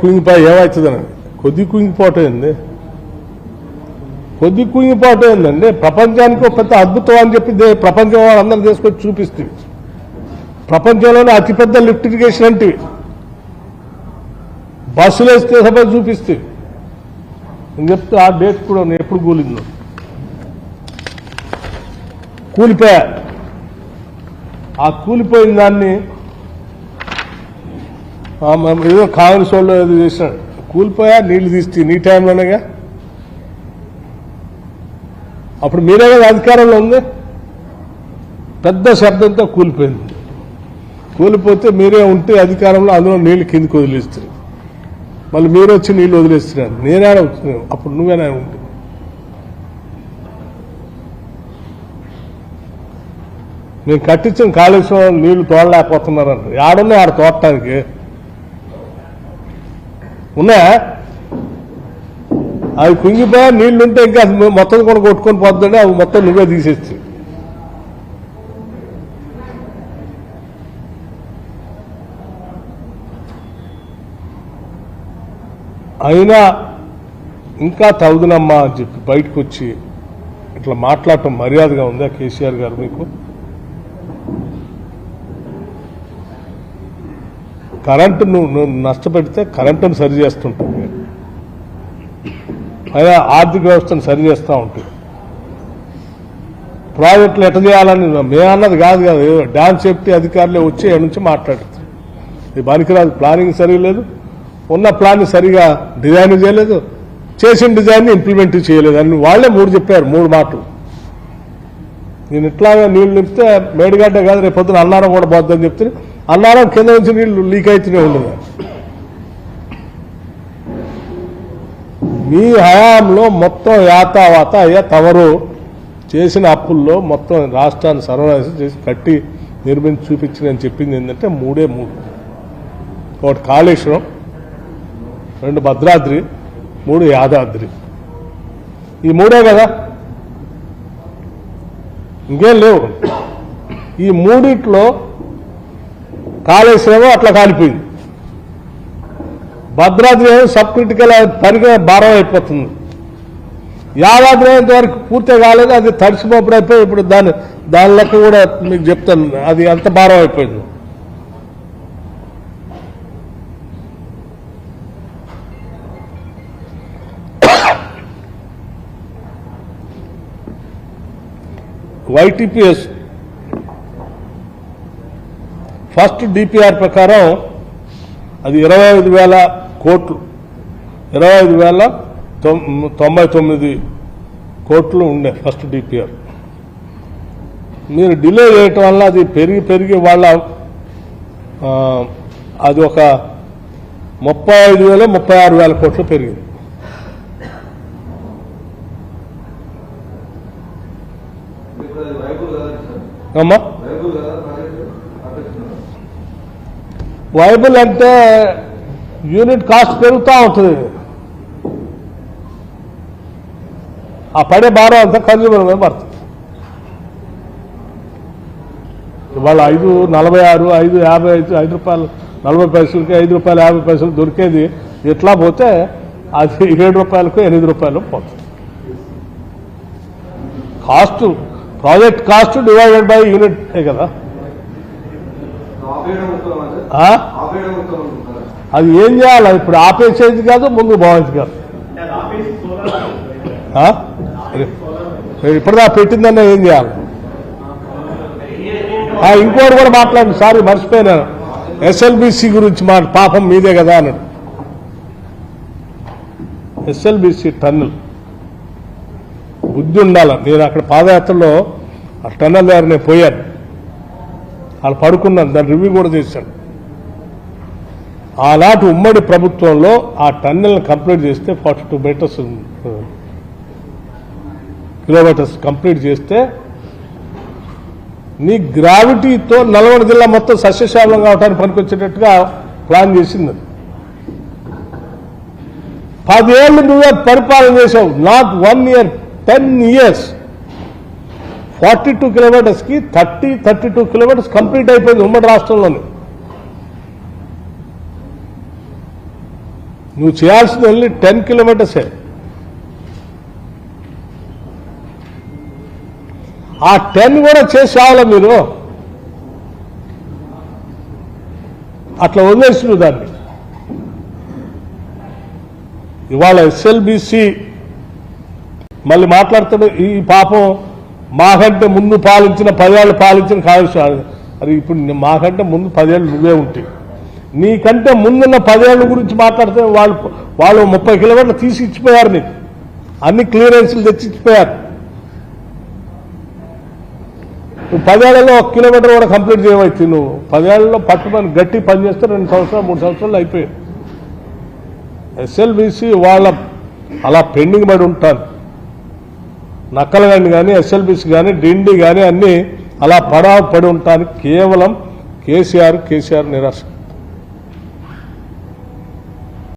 కుంగిపోయి ఏమవుతుందని కొద్ది కుంగిపోవటం ఏంది, కొద్ది కుంగిపోవటం ఏందండి. ప్రపంచానికి ఒక పెద్ద అద్భుతం అని చెప్పి ప్రపంచం అందరం తీసుకొచ్చి చూపిస్తుంది. ప్రపంచంలోనే అతిపెద్ద లిఫ్ట్ ఇరిగేషన్ అంటే బస్సులు వేస్తే సభ చూపిస్తుంది. నేను చెప్తే ఆ డేట్ కూడా ఎప్పుడు కూలిందో కూలిపోయా. ఆ కూలిపోయిన దాన్ని ఏదో కాంగ్రెస్ వాళ్ళు ఏదో చేసినాడు, కూలిపోయా నీళ్లు తీస్తే నీ టైంలోనేగా. అప్పుడు మీరే కదా అధికారంలో ఉంది. పెద్ద శబ్దంతో కూలిపోయింది. కూలిపోతే మీరే ఉంటే అధికారంలో అందులో నీళ్లు కిందికి వదిలేస్తారు. మళ్ళీ మీరు వచ్చి నీళ్లు వదిలేస్తున్నారు. నేనే అవుతున్నాను, అప్పుడు నువ్వేనా ఉంటే. నేను కట్టించిన కాళేశ్వరం నీళ్లు తోడలేకపోతున్నారంట. ఆడున్నాయి ఆడ తోడటానికి ఉన్నాయా? అవి కుంగిపోయా నీళ్లుంటే ఇంకా మొత్తం కూడా కొట్టుకొని పోతుంటే అవి మొత్తం నువ్వే తీసేస్తే. అయినా ఇంకా తగుదనమ్మా అని చెప్పి బయటకు వచ్చి ఇట్లా మాట్లాడటం మర్యాదగా ఉందా కేసీఆర్ గారు? మీకు కరెంటు నువ్వు నష్టపెడితే కరెంటును సరి చేస్తుంటావు, అయినా ఆర్థిక వ్యవస్థను సరి చేస్తూ ఉంటుంది. ప్రాజెక్టులు ఎట్లా చేయాలని మేమన్నది కాదు కదా. డ్యామ్ సేఫ్టీ అధికారులే వచ్చి ఎక్కడి నుంచి మాట్లాడుతారు. ఇది పనికిరాదు. ప్లానింగ్ సరిగా లేదు, ఉన్న ప్లాన్ సరిగా డిజైన్ చేయలేదు, చేసిన డిజైన్ని ఇంప్లిమెంట్ చేయలేదు అని వాళ్ళే చెప్పారు. 3 మాటలు. నేను ఇట్లాగా నీళ్లు నింపితే మేడిగడ్డ కాదు రేపు పొద్దున అన్నారం కూడా పోద్దని చెప్తే అన్నారం కింద నుంచి నీళ్లు లీక్ అవుతూనే ఉండదు. మీ హయాంలో మొత్తం యాతావాత అయ్యా తమరు చేసిన అప్పుల్లో మొత్తం రాష్ట్రాన్ని సర్వనాశనం చేసి కట్టి నిర్మించి చూపించి నేను చెప్పింది ఏంటంటే 3 ఒకటి కాళేశ్వరం, 2 భద్రాద్రి, 3 యాదాద్రి. ఈ 3 కదా, ఇంకేం లేవు. ఈ 3 కాళేశ్వరం అట్లా కాలిపోయింది. భద్రాద్రి సబ్ క్రిటికల్ పనిగా భారం అయిపోతుంది. యాదాద్రి వరకు పూర్తిగా కాలేదు, అది తడిసిపోప్పుడు అయిపోయి ఇప్పుడు దాని లెక్క కూడా మీకు చెప్తాను, అది అంత భారం అయిపోయింది. వైటీపీఎస్ ఫస్ట్ డిపిఆర్ ప్రకారం అది 25,000 కోట్లు, 25,099 కోట్లు ఉండే ఫస్ట్ డిపిఆర్. మీరు డిలే చేయటం వల్ల అది పెరిగి వాళ్ళ అది ఒక 35,000 36,000 కోట్లు పెరిగింది. అమ్మా వైబుల్ అంటే యూనిట్ కాస్ట్ పెరుగుతూ ఉంటుంది. ఆ పడే భారం అంతా కన్జ్యూమర్ మీద పడుతుంది. ఇవాళ 5.46, 5.55, 5 రూపాయలు 40 పైసలకి, 5 రూపాయలు 50 పైసలు దొరికేది ఎట్లా పోతే అది 7 రూపాయలకు 8 రూపాయలు పోతుంది. Cost, project cost divided by unit కదా. అది ఏం చేయాలి? ఇప్పుడు ఆపేసేది కాదు, ముందు బాగుంది కాదు. ఇప్పుడుదా పెట్టిందన్నా ఏం చేయాలి? ఇంకోటి కూడా మాట్లాడండి. సారీ మర్చిపోయినాను, ఎస్ఎల్బిసి గురించి పాపం మీదే కదా అన్నాడు. ఎస్ఎల్బిసి టన్నెల్ బుద్ధి ఉండాలి. నేను అక్కడ పాదయాత్రలో ఆ టన్నెల్ దగ్గర నేను పోయాను, వాళ్ళు పడుకున్నాను, దాన్ని రివ్యూ కూడా చేశాను. ఆనాటి ఉమ్మడి ప్రభుత్వంలో ఆ టన్నెల్ని కంప్లీట్ చేస్తే 42 కిలోమీటర్స్ కంప్లీట్ చేస్తే నీ గ్రావిటీతో నల్గొండ జిల్లా మొత్తం సస్యశ్యామలం కావడానికి పనికొచ్చేటట్టుగా ప్లాన్ చేసింది. 10 ఏళ్ళు నువ్వే పరిపాలన చేసావు. Not 1 year, 10 years. 42 కిలోమీటర్స్కి 32 kilometres complete అయిపోయింది ఉమ్మడి రాష్ట్రంలోనే. నువ్వు చేయాల్సింది ఓన్లీ 10 కిలోమీటర్సే. ఆ 10 కూడా చేసి రావాలా మీరు? అట్లా వదిలేసిన దాన్ని. ఇవాళ ఎస్ఎల్బిసి మళ్ళీ మాట్లాడుతాడు, ఈ పాపం మాకంటే ముందు పాలించిన 10 ఏళ్ళు పాలించిన కావచ్చు. అది ఇప్పుడు మాకంటే ముందు 10 ఏళ్ళు నువ్వే ఉంటాయి. నీకంటే ముందున్న 10 ఏళ్ళ గురించి మాట్లాడితే వాళ్ళు 30 కిలోమీటర్లు తీసి ఇచ్చిపోయారు. నీకు అన్ని క్లియరెన్స్లు తెచ్చి ఇచ్చిపోయారు. నువ్వు 10 ఏళ్లలో 1 కిలోమీటర్ కూడా కంప్లీట్ చేయవచ్చు. నువ్వు 10 ఏళ్లలో పట్టుమని గట్టి పని చేస్తే 2 సంవత్సరాలు 3 సంవత్సరాలు అయిపోయాయి. ఎస్ఎల్బిసి వాళ్ళ అలా పెండింగ్ పడి ఉంటాను. నక్కలగండి కానీ ఎస్ఎల్బిసి కానీ డిండి కానీ అన్నీ అలా పడి ఉంటాను కేవలం కేసీఆర్ నిరాశ.